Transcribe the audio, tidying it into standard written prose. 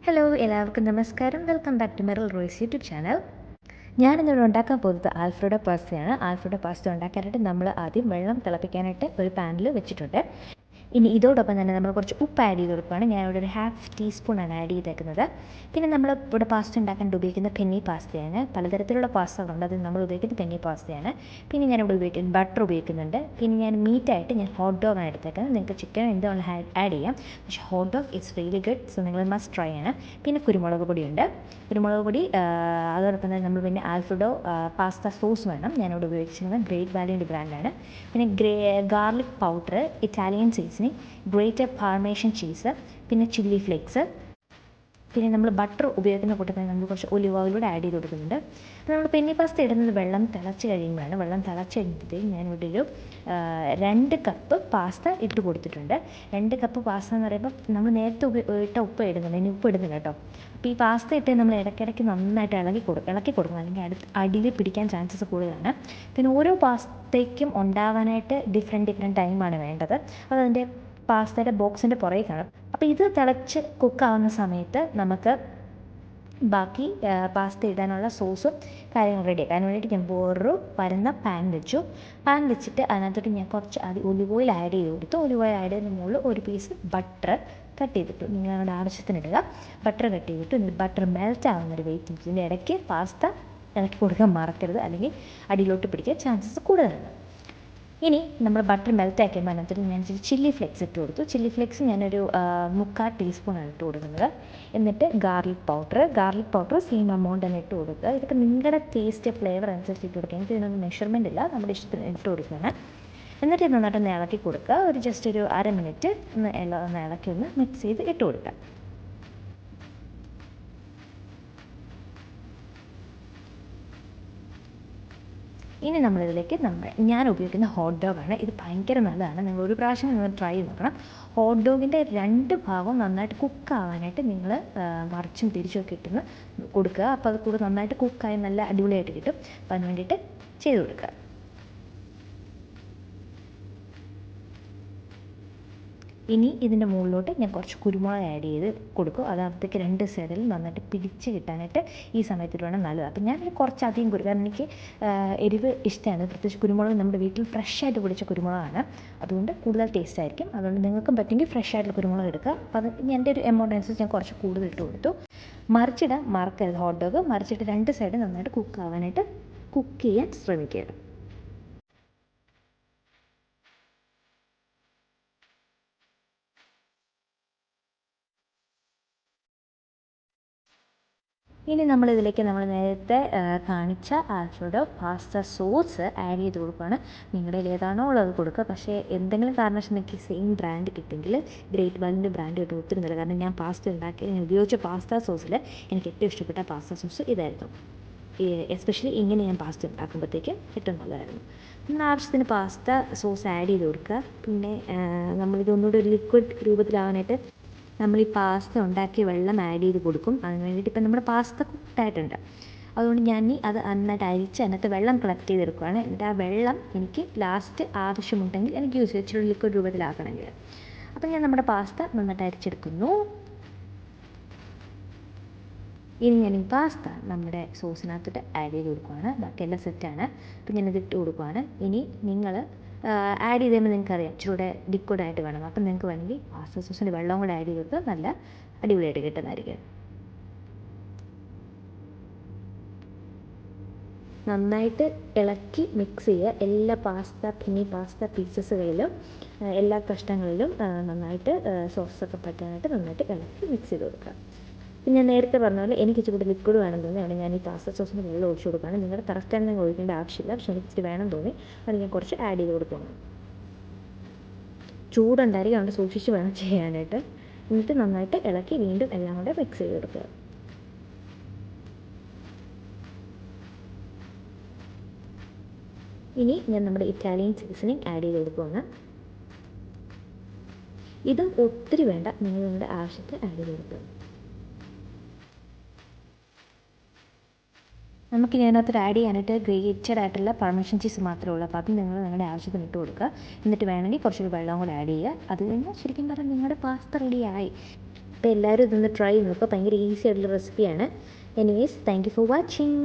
Hello എല്ലാവർക്കും നമസ്കാരം. Welcome back to Meril Roy's YouTube channel. ഞാനിന്നിവിടെ ഉണ്ടാക്കാൻ പോകുന്നത് ആൽഫ്രെഡോ പാസ്തയാണ്. ആൽഫ്രെഡോ പാസ്ത ഉണ്ടാക്കാനായിട്ട് നമ്മൾ ആദ്യം വെള്ളം തിളപ്പിക്കാനായിട്ട് ഒരു പാനിൽ വെച്ചിട്ടുണ്ട്. ഇനി ഇതോടൊപ്പം തന്നെ നമ്മൾ കുറച്ച് ഉപ്പ് ആഡ് ചെയ്ത് കൊടുക്കുകയാണ്. ഞാനിവിടെ ഒരു ഹാഫ് ടീസ്പൂണാണ് ആഡ് ചെയ്തേക്കുന്നത്. പിന്നെ നമ്മൾ ഇവിടെ പാസ്ത ഉണ്ടാക്കാനായിട്ട് ഉപയോഗിക്കുന്ന പെന്നി പാസ്തയാണ്. പലതരത്തിലുള്ള പാസ്തകളുണ്ട്, അതിൽ നമ്മൾ ഉപയോഗിക്കുന്നത് പെന്നി പാസ്തയാണ്. പിന്നെ ഞാനിവിടെ ഉപയോഗിക്കുന്നത് ബട്ടർ ഉപയോഗിക്കുന്നുണ്ട്. പിന്നെ ഞാൻ മീറ്റായിട്ട് ഹോട്ട് ഡോഗാണ് എടുത്തേക്കുന്നത്. നിങ്ങൾക്ക് ചിക്കൻ എന്താണ് ആഡ് ചെയ്യാം, പക്ഷേ hot dog it's really good, so നിങ്ങൾ മസ്റ്റ് ട്രൈ ആണ്. പിന്നെ കുരുമുളക് പൊടിയുണ്ട്. കുരുമുളക് പൊടി അതോടൊപ്പം തന്നെ നമ്മൾ പിന്നെ ആൽഫ്രെഡോ പാസ്ത സോസ് വേണം. ഞാനിവിടെ ഉപയോഗിച്ചിരുന്നത് ഗ്രേറ്റ് വാല്യൂൻ്റെ ബ്രാൻഡാണ്. പിന്നെ garlic powder, Italian seasoning, grated parmesan cheese, പിന്നെ ചില്ലി ഫ്ലേക്സ്, പിന്നെ നമ്മൾ ബട്ടർ ഉപയോഗിക്കുന്ന കൂട്ടത്തിൽ നമ്മൾ കുറച്ച് ഒലിവ് ഓയിലൂടെ ആഡ് ചെയ്ത് കൊടുക്കുന്നുണ്ട്. അപ്പോൾ നമ്മൾ പെന്നി പാസ്ത ഇടുന്നത് വെള്ളം തിളച്ച് കഴിയുമ്പോഴാണ്. വെള്ളം തിളച്ച് കഴിയുമ്പോഴത്തേക്കും ഞാനിവിടെ ഒരു 2 കപ്പ് പാസ്ത ഇട്ട് കൊടുത്തിട്ടുണ്ട്. 2 കപ്പ് പാസ്ത എന്ന് പറയുമ്പോൾ നമ്മൾ നേരത്തെ ഇട്ട ഉപ്പ് ഇടുന്നുണ്ട്, ഇനി ഉപ്പ് ഇടുന്നില്ല കേട്ടോ. അപ്പോൾ ഈ പാസ്ത ഇട്ട് നമ്മൾ ഇടയ്ക്കിടയ്ക്ക് നന്നായിട്ട് ഇളക്കി കൊടുക്കണം, അല്ലെങ്കിൽ അടിയിൽ പിടിക്കാൻ ചാൻസസ് കൂടുതലാണ്. പിന്നെ ഓരോ പാസ്തയ്ക്കും ഉണ്ടാവാനായിട്ട് ഡിഫറെൻറ്റ് ടൈമാണ് വേണ്ടത്. അപ്പോൾ അതിൻ്റെ പാസ്തയുടെ ബോക്സിൻ്റെ പുറകെ കാണും. അപ്പോൾ ഇത് തിളച്ച് കുക്കാവുന്ന സമയത്ത് നമുക്ക് ബാക്കി പാസ്ത ഇടാനുള്ള സോസും കാര്യങ്ങളും റെഡിയാക്കാം. അതിന് വേണ്ടിയിട്ട് ഞാൻ വേറൊരു പരന്ന പാൻ വെച്ചിട്ട് അതിനകത്തോട്ട് ഞാൻ കുറച്ച് ഒലിവ് ഓയിൽ ആഡ് ചെയ്ത് കൊടുത്തു. ഒലിവ് ഓയിൽ ആഡ് ചെയ്തതിന് മുകളിൽ ഒരു പീസ് ബട്ടർ കട്ട് ചെയ്തിട്ടു. നിങ്ങളുടെ ആവശ്യത്തിനിടുക. ബട്ടർ കട്ട് ചെയ്തിട്ട് എന്നിട്ട് ബട്ടർ മെൽറ്റ് ആവുന്നൊരു വെയിറ്റ് ഇതിൻ്റെ ഇടയ്ക്ക് പാസ്ത ഇളക്കി കൊടുക്കാൻ മറക്കരുത്, അല്ലെങ്കിൽ അടിയിലോട്ട് പിടിക്കാൻ ചാൻസസ് കൂടുതലാണ്. ഇനി നമ്മൾ ബട്ടർ മെൽറ്റ് ആക്കിയപ്പോൾ അതിനകത്ത് ഞാൻ ചില്ലി ഫ്ലേക്സ് ഇട്ട് കൊടുത്തു. ചില്ലി ഫ്ലേക്സ് ഞാനൊരു 3/4 ടീസ്പൂണാണ് ഇട്ട് കൊടുക്കുന്നത്. എന്നിട്ട് ഗാർലിക് പൗഡർ സെയിം എമൗണ്ട് തന്നെ ഇട്ട് കൊടുക്കുക. ഇതൊക്കെ നിങ്ങളുടെ ടേസ്റ്റ് ഫ്ലേവർ അനുസരിച്ച് ഇട്ട് കൊടുക്കുക. എനിക്ക് ഇതിനൊന്നും മെഷർമെൻ്റ് ഇല്ല, നമ്മുടെ ഇഷ്ടത്തിന് ഇട്ട് കൊടുക്കുകയാണ്. എന്നിട്ട് നന്നായിട്ടൊന്ന് ഇളക്കി കൊടുക്കുക. ജസ്റ്റ് ഒരു അര മിനിറ്റ് ഒന്ന് ഇളക്കി ഒന്ന് മിക്സ് ചെയ്ത് ഇട്ട് കൊടുക്കുക. ഇനി നമ്മളിതിലേക്ക് ഞാൻ ഉപയോഗിക്കുന്ന ഹോട്ട് ഡോഗാണ്. ഇത് ഭയങ്കര നല്ലതാണ്, നിങ്ങൾ ഒരു പ്രാവശ്യം നിങ്ങൾ ട്രൈ ചെയ്ത് നോക്കണം. ഹോട്ട് ഡോഗിൻ്റെ 2 ഭാഗവും നന്നായിട്ട് കുക്കാവാനായിട്ട് നിങ്ങൾ മറിച്ചും തിരിച്ചുമൊക്കെ ഇട്ടുന്ന് കൊടുക്കുക. അപ്പോൾ അത് കൂടെ നന്നായിട്ട് കുക്കായി നല്ല അടിപൊളിയായിട്ട് കിട്ടും. അപ്പോൾ അതിന് വേണ്ടിയിട്ട് ചെയ്ത് കൊടുക്കുക. ഇനി ഇതിൻ്റെ മുകളിലോട്ട് ഞാൻ കുറച്ച് കുരുമുളക് ആഡ് ചെയ്ത് കൊടുക്കും. അതാകുമ്പോഴത്തേക്ക് 2 സൈഡിലും നന്നായിട്ട് പിടിച്ച് കിട്ടാനായിട്ട് ഈ സമയത്ത് വേണം നല്ലത്. അപ്പം ഞാൻ കുറച്ചധികം കാരണം എനിക്ക് എരിവ് ഇഷ്ടമാണ്. പ്രത്യേകിച്ച് കുരുമുളക് നമ്മുടെ വീട്ടിൽ ഫ്രഷായിട്ട് പൊടിച്ച കുരുമുളകാണ്, അതുകൊണ്ട് കൂടുതൽ ടേസ്റ്റ് ആയിരിക്കും. അതുകൊണ്ട് നിങ്ങൾക്കും പറ്റുമെങ്കിൽ ഫ്രഷ് ആയിട്ടുള്ള കുരുമുളക് എടുക്കുക. അപ്പോൾ അത് എൻ്റെ ഒരു എമൗണ്ട് അനുസരിച്ച് ഞാൻ കുറച്ച് കൂടുതൽ ഇട്ട് കൊടുത്തു. മറിച്ചിടാൻ മറക്കരുത്. ഹോട്ട് ഡോഗ് മറിച്ചിട്ട് 2 സൈഡ് നന്നായിട്ട് കുക്ക് ചെയ്യാൻ ശ്രമിക്കുക. ഇനി നമ്മളിതിലേക്ക് നമ്മൾ നേരത്തെ കാണിച്ച ആൽഫ്രെഡോ പാസ്ത സോസ് ആഡ് ചെയ്ത് കൊടുക്കുകയാണ്. നിങ്ങളുടെ ഏതാണോ ഉള്ളത് കൊടുക്കുക. പക്ഷേ എന്തെങ്കിലും കാരണവശാൽ നിങ്ങൾക്ക് സെയിം ബ്രാൻഡ് കിട്ടുമെങ്കിൽ ഗ്രേറ്റ് വാല്യൂൻ്റെ ബ്രാൻഡ് കിട്ടും ഒത്തിരി നല്ല. കാരണം ഞാൻ ഉപയോഗിച്ച പാസ്ത സോസിൽ എനിക്ക് ഏറ്റവും ഇഷ്ടപ്പെട്ട പാസ്ത സോസ് ഇതായിരുന്നു. എസ്പെഷ്യലി ഇങ്ങനെ ഞാൻ പാസ്ത ഉണ്ടാക്കുമ്പോഴത്തേക്ക് ഏറ്റവും നല്ലതായിരുന്നു. നമ്മൾ ആവശ്യത്തിന് പാസ്ത സോസ് ആഡ് ചെയ്ത് കൊടുക്കുക. പിന്നെ നമ്മളിതൊന്നുകൂടി ഒരു ലിക്വിഡ് രൂപത്തിലാവാനായിട്ട് നമ്മൾ ഈ പാസ്ത ഉണ്ടാക്കിയ വെള്ളം ആഡ് ചെയ്ത് കൊടുക്കും. അതിന് വേണ്ടിയിട്ട് ഇപ്പം നമ്മുടെ പാസ്ത കുക്കായിട്ടുണ്ട്, അതുകൊണ്ട് ഞാൻ അത് നന്നായിട്ട് അരിച്ച് അതിനകത്ത് വെള്ളം കളക്ട് ചെയ്തെടുക്കുകയാണ്. എന്നിട്ട് ആ വെള്ളം എനിക്ക് ലാസ്റ്റ് ആവശ്യമുണ്ടെങ്കിൽ എനിക്ക് യൂസ് ചെയ്ത് ലിക്വിഡ് രൂപത്തിലാക്കണമെങ്കിൽ. അപ്പം ഞാൻ നമ്മുടെ പാസ്ത നന്നായിട്ട് അരിച്ചെടുക്കുന്നു. ഇനി ഞാൻ ഈ പാസ്ത നമ്മുടെ സോസിനകത്തോട്ട് ആഡ് ചെയ്ത് കൊടുക്കുകയാണ്. ബാക്കിയെല്ലാം സെറ്റാണ്. അപ്പം ഞാനിത് ഇട്ട് കൊടുക്കുകയാണ്. ഇനി നിങ്ങൾ ആഡ് ചെയ്ത് കഴിയുമ്പോൾ നിങ്ങൾക്കറിയാം ഇച്ചിരൂടെ ലിക്വിഡായിട്ട് വേണം. അപ്പം നിങ്ങൾക്ക് വേണമെങ്കിൽ പാസ്ത സോസിൻ്റെ വെള്ളം കൂടെ ആഡ് ചെയ്തിട്ട് നല്ല അടിപൊളിയായിട്ട് കിട്ടുന്നതായിരിക്കും. നന്നായിട്ട് ഇളക്കി മിക്സ് ചെയ്യുക. എല്ലാ പെന്നി പാസ്ത പീസസുകളിലും എല്ലാ കഷ്ണങ്ങളിലും നന്നായിട്ട് സോസൊക്കെ പറ്റാനായിട്ട് നന്നായിട്ട് ഇളക്കി മിക്സ് ചെയ്ത് കൊടുക്കുക. പിന്നെ ഞാൻ നേരത്തെ പറഞ്ഞ പോലെ എനിക്ക് ഇച്ചിരി ലിക്വിഡ് വേണം തോന്നി, അവിടെ ഞാൻ ഈ പാസ്ത സോസിന് വെള്ളം ഒഴിച്ച് കൊടുക്കുകയാണ്. നിങ്ങളുടെ കറക്റ്റാണ് നിങ്ങൾ ഒഴിക്കേണ്ട ആവശ്യമില്ല, പക്ഷേ എനിക്ക് ഇച്ചിരി വേണം തോന്നി അത് ഞാൻ കുറച്ച് ആഡ് ചെയ്ത് കൊടുക്കണം. ചൂടുണ്ടായിരിക്കും, അതുകൊണ്ട് സൂക്ഷിച്ച് വേണം ചെയ്യാനായിട്ട്. എന്നിട്ട് നന്നായിട്ട് ഇളക്കി വീണ്ടും എല്ലാം കൂടെ മിക്സ് ചെയ്ത് കൊടുക്കുക. ഇനി ഞാൻ നമ്മുടെ ഇറ്റാലിയൻ സീസണിങ് ആഡ് ചെയ്ത് കൊടുക്കുകയാണ്. ഇത് ഒത്തിരി വേണ്ട, നിങ്ങളുടെ ആവശ്യത്തിന് ആഡ് ചെയ്ത് കൊടുക്കുക. നമുക്ക് ഇതിനകത്ത് ആഡ് ചെയ്യാനായിട്ട് ഗ്രേറ്റഡ് ആയിട്ടുള്ള പാർമേഷൻ ചീസ് മാത്രമേ ഉള്ളൂ. അപ്പോൾ അത് നിങ്ങൾ നിങ്ങളുടെ ആവശ്യത്തിന് ഇട്ട് കൊടുക്കുക. എന്നിട്ട് വേണമെങ്കിൽ കുറച്ചൊരു വെള്ളം കൂടെ ആഡ് ചെയ്യുക. അത് കഴിഞ്ഞാൽ ശരിക്കും പറഞ്ഞാൽ നിങ്ങളുടെ പാസ്ത റെഡിയായി. അപ്പോൾ എല്ലാവരും ഇതൊന്ന് ട്രൈ ചെയ്ത് നോക്കുക. ഭയങ്കര ഈസി ആയിട്ടുള്ള റെസിപ്പിയാണ്. Anyways, thank you for watching.